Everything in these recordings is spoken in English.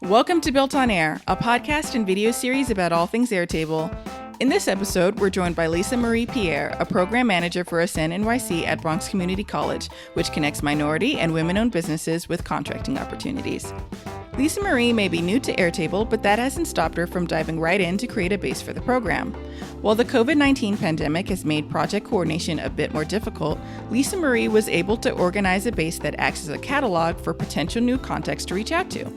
Welcome to Built on Air, a podcast and video series about all things Airtable. In this episode, we're joined by Lisa-Marie Pierre, a program manager for Ascend NYC at Bronx Community College, which connects minority and women-owned businesses with contracting opportunities. Lisa-Marie may be new to Airtable, but that hasn't stopped her from diving right in to create a base for the program. While the COVID-19 pandemic has made project coordination a bit more difficult, Lisa-Marie was able to organize a base that acts as a catalog for potential new contacts to reach out to.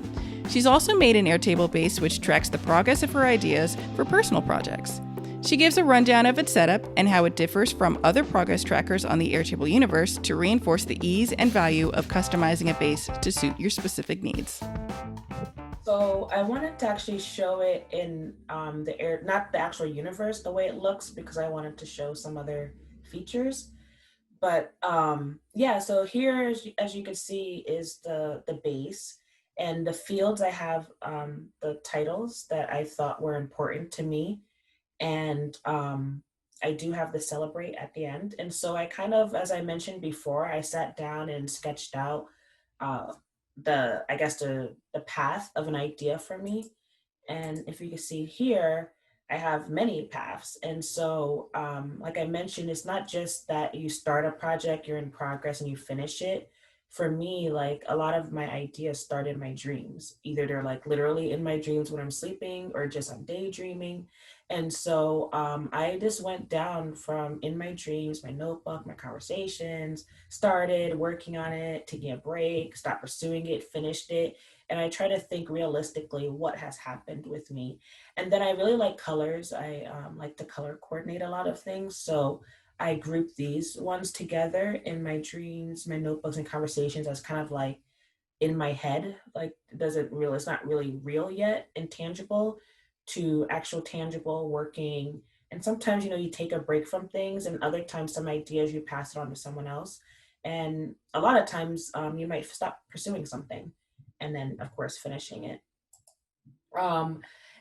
She's also made an Airtable base which tracks the progress of her ideas for personal projects. She gives a rundown of its setup and how it differs from other progress trackers on the Airtable Universe to reinforce the ease and value of customizing a base to suit your specific needs. So I wanted to actually show it in not the actual universe, the way it looks, because I wanted to show some other features. But so here, as you can see, is the base. And the fields, I have the titles that I thought were important to me. And I do have the celebrate at the end. And so I kind of, as I mentioned before, I sat down and sketched out the path of an idea for me. And if you can see here, I have many paths. And so, like I mentioned, it's not just that you start a project, you're in progress and you finish it. For me, like a lot of my ideas start in my dreams. Either they're like literally in my dreams when I'm sleeping or just I'm daydreaming. And so I just went down from in my dreams, my notebook, my conversations, started working on it, taking a break, stopped pursuing it, finished it. And I try to think realistically what has happened with me. And then I really like colors. I like to color coordinate a lot of things. So I group these ones together in my dreams, my notebooks and conversations as kind of like in my head, like it's not really real yet and tangible to actual tangible working. And sometimes, you take a break from things, and other times some ideas you pass it on to someone else. And a lot of times you might stop pursuing something and then of course finishing it.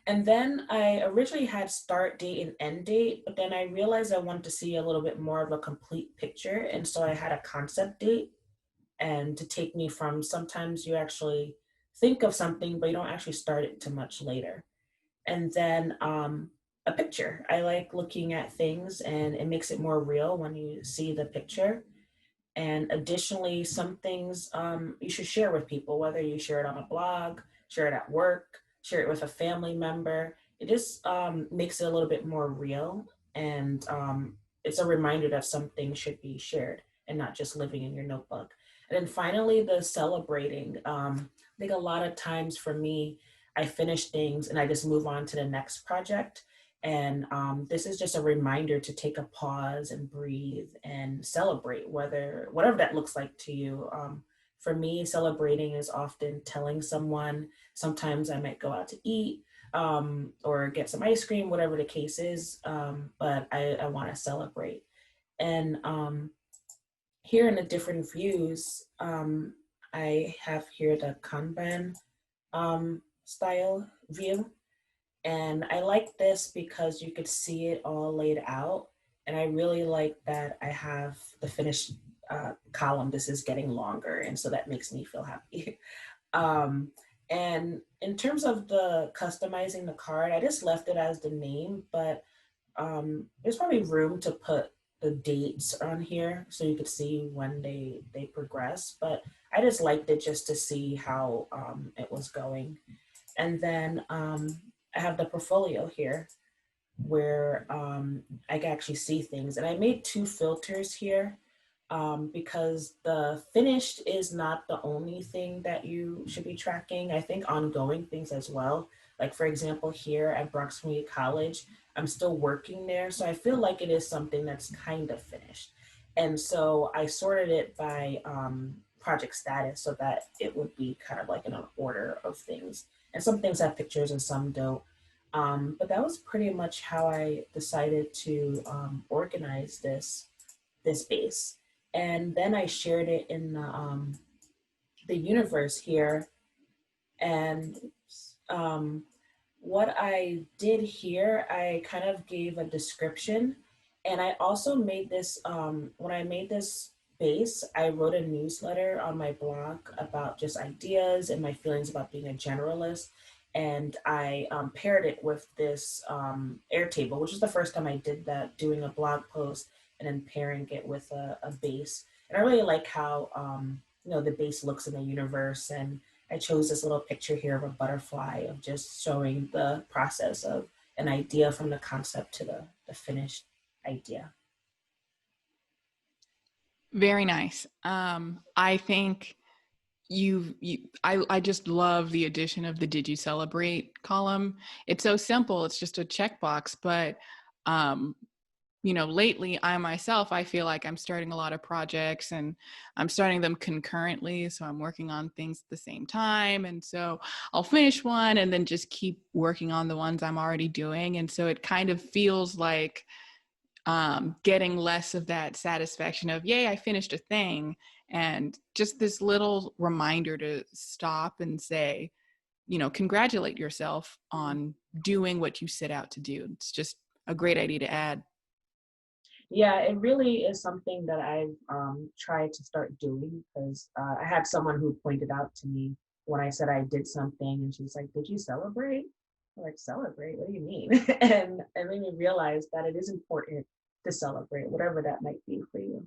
And then I originally had start date and end date, but then I realized I wanted to see a little bit more of a complete picture. And so I had a concept date, and to take me from sometimes you actually think of something, but you don't actually start it too much later. And then a picture. I like looking at things and it makes it more real when you see the picture. And additionally, some things you should share with people, whether you share it on a blog, share it at work, share it with a family member. It just makes it a little bit more real. And it's a reminder that something should be shared and not just living in your notebook. And then finally, the celebrating. I think a lot of times for me, I finish things and I just move on to the next project. And this is just a reminder to take a pause and breathe and celebrate, whatever that looks like to you. For me, celebrating is often telling someone. Sometimes I might go out to eat or get some ice cream, whatever the case is. But I want to celebrate. And here in the different views, I have here the Kanban style view. And I like this because you could see it all laid out. And I really like that I have the finished column. This is getting longer. And so that makes me feel happy. And in terms of the customizing the card, I just left it as the name, but there's probably room to put the dates on here so you could see when they progress. But I just liked it just to see how it was going. And then I have the portfolio here where I can actually see things. And I made two filters here because the finished is not the only thing that you should be tracking. I think ongoing things as well. Like for example, here at Bronx Community College, I'm still working there. So I feel like it is something that's kind of finished. And so I sorted it by project status so that it would be kind of like in an order of things. And some things have pictures and some don't. But that was pretty much how I decided to organize this base. And then I shared it in the universe here. And what I did here, I kind of gave a description. And I also made this, when I made this base, I wrote a newsletter on my blog about just ideas and my feelings about being a generalist. And I paired it with this Airtable, which is the first time I did that, doing a blog post and then pairing it with a base. And I really like how, the base looks in the universe. And I chose this little picture here of a butterfly, of just showing the process of an idea from the concept to the finished idea. Very nice. I think I just love the addition of the "Did you celebrate" column. It's so simple. It's just a checkbox, but um, lately I feel like I'm starting a lot of projects and I'm starting them concurrently. So I'm working on things at the same time. And so I'll finish one and then just keep working on the ones I'm already doing. And so it kind of feels like getting less of that satisfaction of, yay, I finished a thing. And just this little reminder to stop and say, congratulate yourself on doing what you set out to do. It's just a great idea to add. Yeah, it really is something that I've tried to start doing, because I had someone who pointed out to me when I said I did something, and she's like, "Did you celebrate?" I'm like, "Celebrate? What do you mean?" And it made me realize that it is important to celebrate, whatever that might be for you,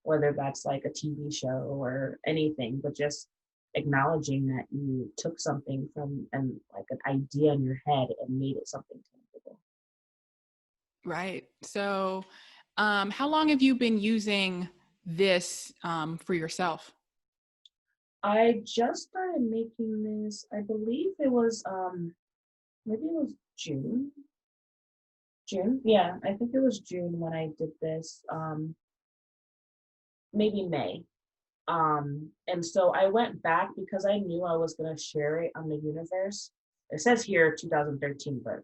whether that's like a TV show or anything, but just acknowledging that you took something from and like an idea in your head and made it something tangible. Right. So, how long have you been using this for yourself? I just started making this, I believe it was maybe it was June. June? Yeah, I think it was June when I did this. Maybe May. And so I went back because I knew I was gonna share it on the universe. It says here 2013, but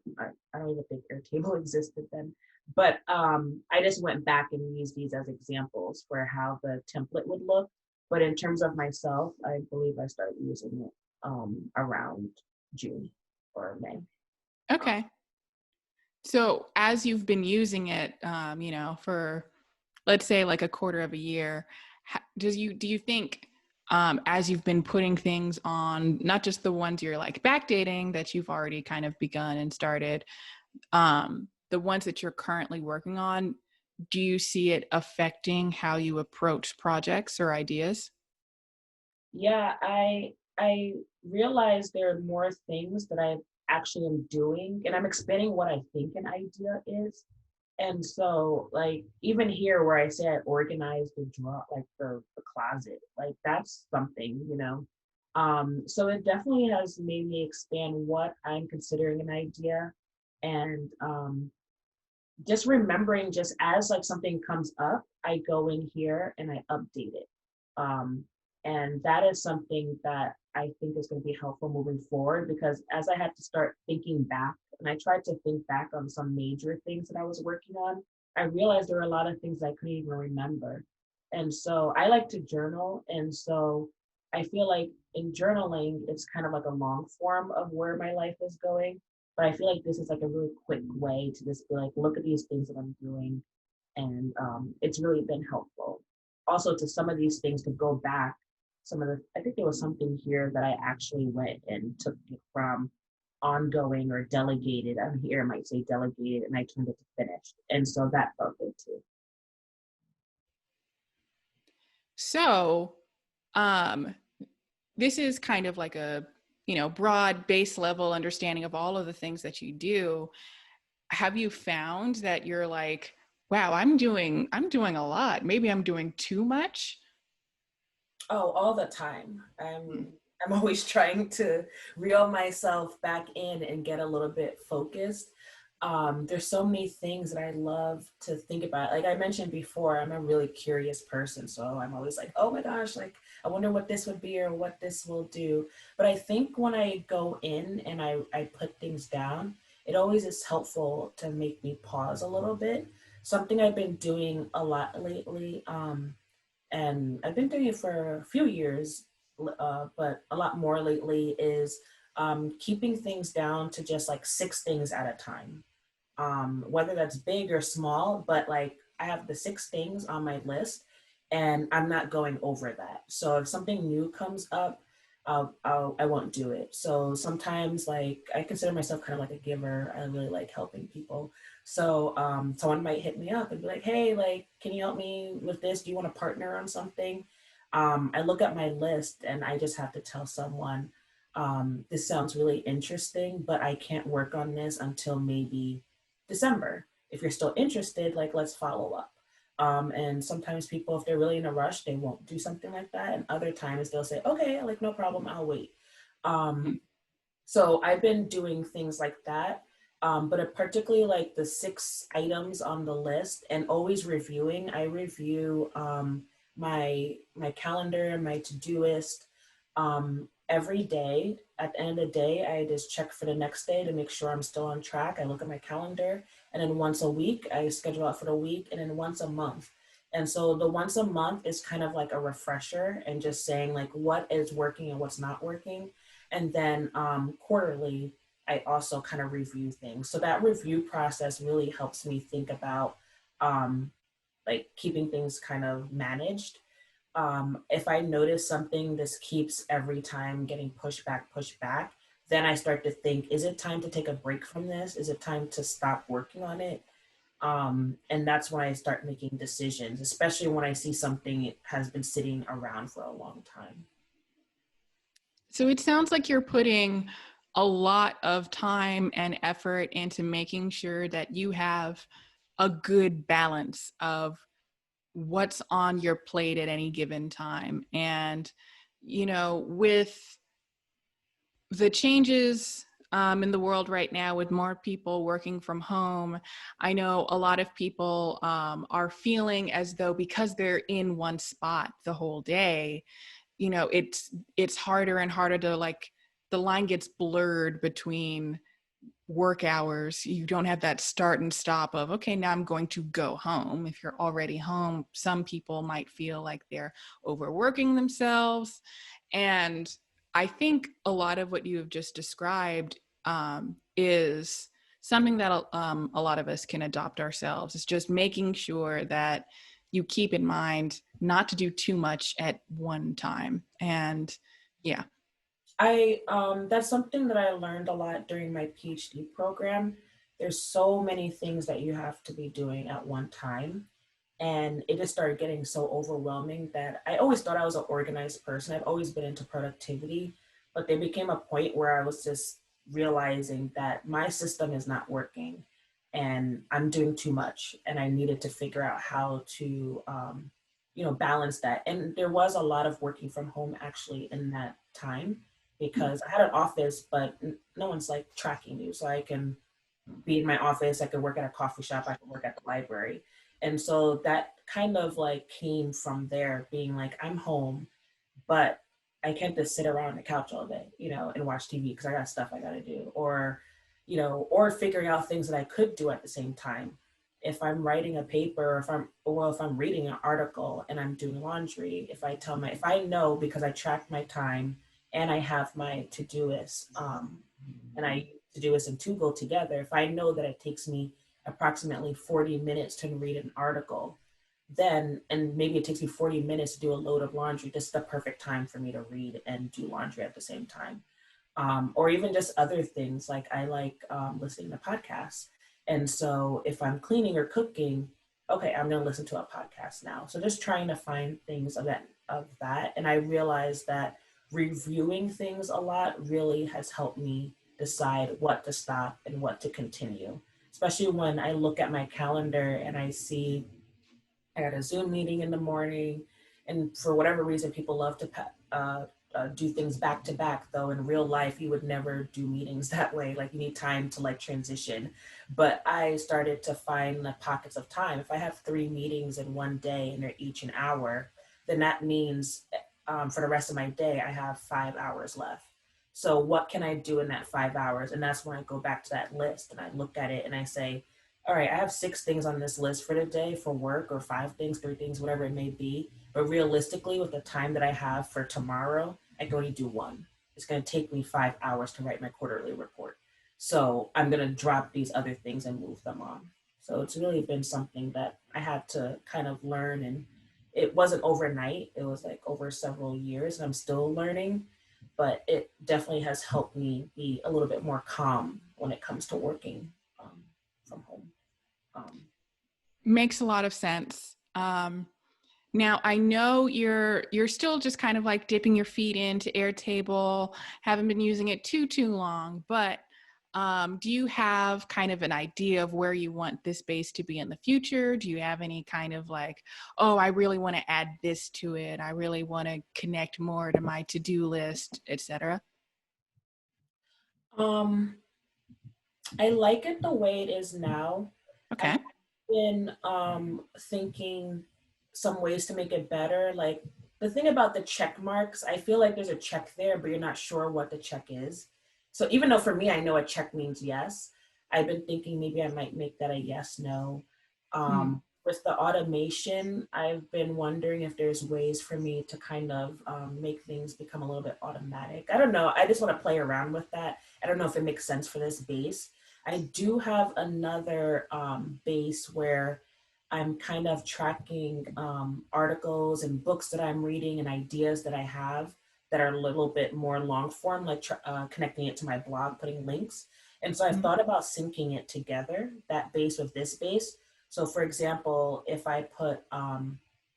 I don't even think Airtable existed then. But I just went back and used these as examples for how the template would look. But in terms of myself, I believe I started using it around June or May. Okay. So, as you've been using it, for let's say like a quarter of a year, do you think as you've been putting things on, not just the ones you're like backdating that you've already kind of begun and started, the ones that you're currently working on, do you see it affecting how you approach projects or ideas? Yeah, I realize there are more things that I actually am doing, and I'm expanding what I think an idea is. And so, like, even here where I say I organized the draw, like the closet, like that's something, So it definitely has made me expand what I'm considering an idea, and just remembering, just as like something comes up, I go in here and I update it. Um, and that is something that I think is going to be helpful moving forward, because as I had to start thinking back, and I tried to think back on some major things that I was working on, I realized there were a lot of things I couldn't even remember. And so I like to journal. And so I feel like in journaling, it's kind of like a long form of where my life is going. But I feel like this is like a really quick way to just be like, look at these things that I'm doing. And it's really been helpful. Also, to some of these things to go back, I think there was something here that I actually went and took it from ongoing or delegated. I'm here, I might say delegated, and I turned it to finished. And so that felt good too. So, um, this is kind of like a, broad base level understanding of all of the things that you do. Have you found that you're like, wow, I'm doing a lot. Maybe I'm doing too much? Oh, all the time. Hmm. I'm always trying to reel myself back in and get a little bit focused. There's so many things that I love to think about. Like I mentioned before, I'm a really curious person, so I'm always like, oh my gosh, like I wonder what this would be or what this will do. But I think when I go in and I put things down, it always is helpful to make me pause a little bit. Something I've been doing a lot lately. And I've been doing it for a few years, but a lot more lately is keeping things down to just like six things at a time, whether that's big or small. But like I have the six things on my list, and I'm not going over that. So if something new comes up, I won't do it. So sometimes, like, I consider myself kind of like a giver. I really like helping people. So someone might hit me up and be like, "Hey, like, can you help me with this? Do you want to partner on something?" I look at my list and I just have to tell someone, "This sounds really interesting, but I can't work on this until maybe December. If you're still interested, like, let's follow up." And sometimes people, if they're really in a rush, they won't do something like that. And other times they'll say, okay, like, no problem, I'll wait. So I've been doing things like that. But particularly like the 6 items on the list and always reviewing. I review my calendar, my to-do-list every day. At the end of the day, I just check for the next day to make sure I'm still on track. I look at my calendar, and then once a week, I schedule out for the week, and then once a month. And so the once a month is kind of like a refresher and just saying like what is working and what's not working. And then quarterly, I also kind of review things. So that review process really helps me think about um, like keeping things kind of managed. If I notice something this keeps every time getting pushed back, then I start to think, is it time to take a break from this? Is it time to stop working on it? And that's when I start making decisions, especially when I see something has been sitting around for a long time. So it sounds like you're putting a lot of time and effort into making sure that you have a good balance of what's on your plate at any given time. And, with the changes in the world right now, with more people working from home, I know a lot of people are feeling as though because they're in one spot the whole day, it's harder and harder to, like, the line gets blurred between work hours. You don't have that start and stop of, okay, now I'm going to go home. If you're already home, some people might feel like they're overworking themselves. And I think a lot of what you have just described is something that a lot of us can adopt ourselves. It's just making sure that you keep in mind not to do too much at one time. And yeah. I That's something that I learned a lot during my PhD program. There's so many things that you have to be doing at one time. And it just started getting so overwhelming that I always thought I was an organized person. I've always been into productivity, but there became a point where I was just realizing that my system is not working and I'm doing too much. And I needed to figure out how to, balance that. And there was a lot of working from home actually in that time because I had an office, but no one's like tracking you. So I can be in my office, I could work at a coffee shop, I could work at the library. And so that kind of like came from there being like, I'm home, but I can't just sit around on the couch all day, and watch TV because I got stuff I got to do. Or figuring out things that I could do at the same time. If I'm writing a paper, if I'm reading an article and I'm doing laundry, if I know because I track my time and I have my to-do list, and I to-do-list and to go together, if I know that it takes me approximately 40 minutes to read an article, then, and maybe it takes me 40 minutes to do a load of laundry, this is the perfect time for me to read and do laundry at the same time. Or even just other things, like I like listening to podcasts. And so if I'm cleaning or cooking, okay, I'm going to listen to a podcast now. So just trying to find things of that. And I realized that reviewing things a lot really has helped me decide what to stop and what to continue, especially when I look at my calendar and I see I got a Zoom meeting in the morning. And for whatever reason, people love to do things back to back, though in real life, you would never do meetings that way. Like you need time to like transition. But I started to find the pockets of time. If I have 3 meetings in one day and they're each an hour, then that means for the rest of my day, I have 5 hours left. So what can I do in that 5 hours? And that's when I go back to that list and I look at it and I say, all right, I have 6 things on this list for today for work, or 5 things, 3 things, whatever it may be. But realistically, with the time that I have for tomorrow, I can only do one. It's going to take me 5 hours to write my quarterly report. So I'm going to drop these other things and move them on. So it's really been something that I had to kind of learn. And it wasn't overnight. It was like over several years, and I'm still learning, but it definitely has helped me be a little bit more calm when it comes to working from home. Um, Makes a lot of sense. Now I know you're still just kind of like dipping your feet into Airtable, haven't been using it too long, but do you have kind of an idea of where you want this base to be in the future? Do you have any kind of like, oh, I really want to add this to it. I really want to connect more to my to-do list, etc. um, I like it the way it is now. I Okay. have been thinking some ways to make it better. Like the thing about the check marks, I feel like there's a check there, but you're not sure what the check is. So even though for me, I know a check means yes, I've been thinking maybe I might make that a yes, no. Mm. With the automation, I've been wondering if there's ways for me to kind of make things become a little bit automatic. I don't know. I just want to play around with that. I don't know if it makes sense for this base. I do have another base where I'm kind of tracking articles and books that I'm reading and ideas that I have that are a little bit more long form, like connecting it to my blog, putting links. And so I've Mm. thought about syncing it together, that base with this base. So for example, if I put,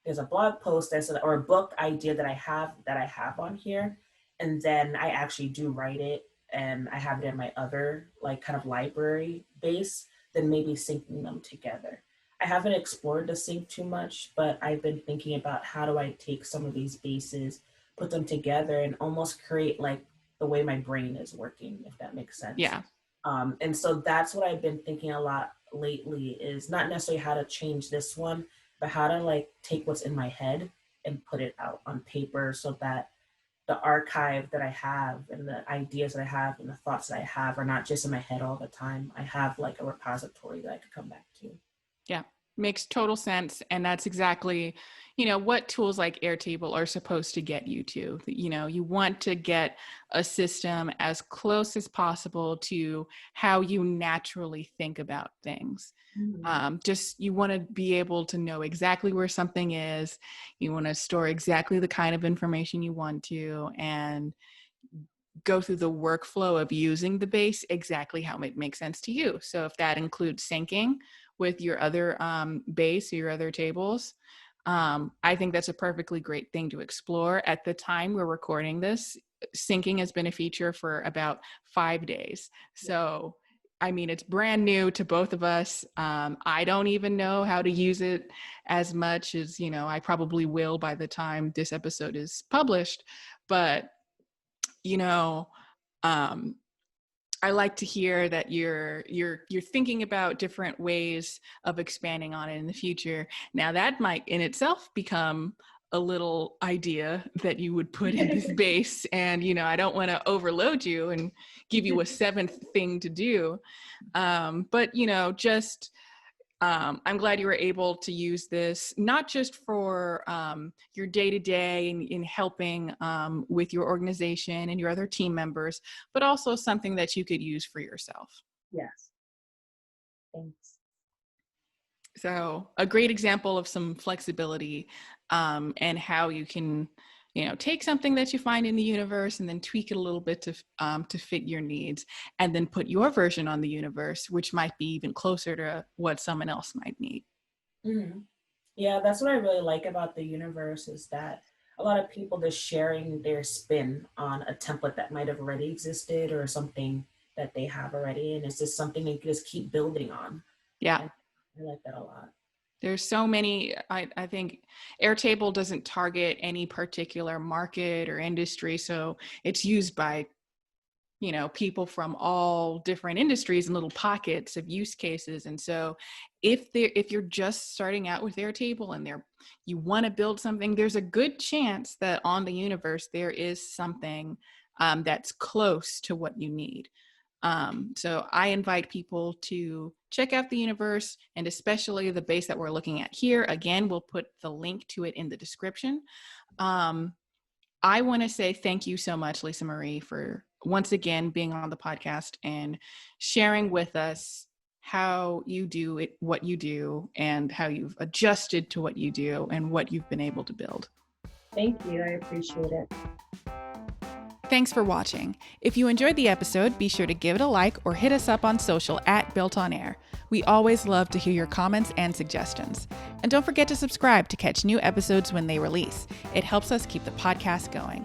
there's a blog post or a book idea that I have on here, and then I actually do write it and I have it in my other like kind of library base, then maybe syncing them together. I haven't explored the sync too much, but I've been thinking about how do I take some of these bases, put them together, and almost create like the way my brain is working, if that makes sense. Yeah. And so that's what I've been thinking a lot lately is not necessarily how to change this one, but how to like take what's in my head and put it out on paper so that the archive that I have and the ideas that I have and the thoughts that I have are not just in my head all the time. I have like a repository that I could come back to. Yeah, makes total sense. And that's exactly, what tools like Airtable are supposed to get you to. You want to get a system as close as possible to how you naturally think about things. Mhm. Just you want to be able to know exactly where something is. You want to store exactly the kind of information you want to, and go through the workflow of using the base exactly how it makes sense to you. So if that includes syncing with your other base or your other tables, I think that's a perfectly great thing to explore. At the time we're recording this, syncing has been a feature for about 5 days. So, I mean, it's brand new to both of us. I don't even know how to use it as much as, I probably will by the time this episode is published. But you know um I like to hear that you're thinking about different ways of expanding on it in the future. Now that might in itself become a little idea that you would put in this base, and I don't want to overload you and give you a seventh thing to do. But just I'm glad you were able to use this, not just for your day to day in helping with your organization and your other team members, but also something that you could use for yourself. Yes. Thanks. So, a great example of some flexibility and how you can, take something that you find in the universe and then tweak it a little bit to fit your needs, and then put your version on the universe, which might be even closer to what someone else might need. Mhm. Yeah, that's what I really like about the universe is that a lot of people just sharing their spin on a template that might have already existed or something that they have already. And it's just something they can just keep building on. Yeah. And I like that a lot. There's so many. I think Airtable doesn't target any particular market or industry, so it's used by people from all different industries and little pockets of use cases. And so if you're just starting out with Airtable and you want to build something, there's a good chance that on the universe there is something that's close to what you need. So I invite people to check out the universe, and especially the base that we're looking at here. Again, we'll put the link to it in the description. Um, I want to say thank you so much, Lisa-Marie, for once again being on the podcast and sharing with us how you do it, what you do, and how you've adjusted to what you do and what you've been able to build. Thank you. I appreciate it. Thanks for watching. If you enjoyed the episode, be sure to give it a like or hit us up on social at BuiltOnAir. We always love to hear your comments and suggestions. And don't forget to subscribe to catch new episodes when they release. It helps us keep the podcast going.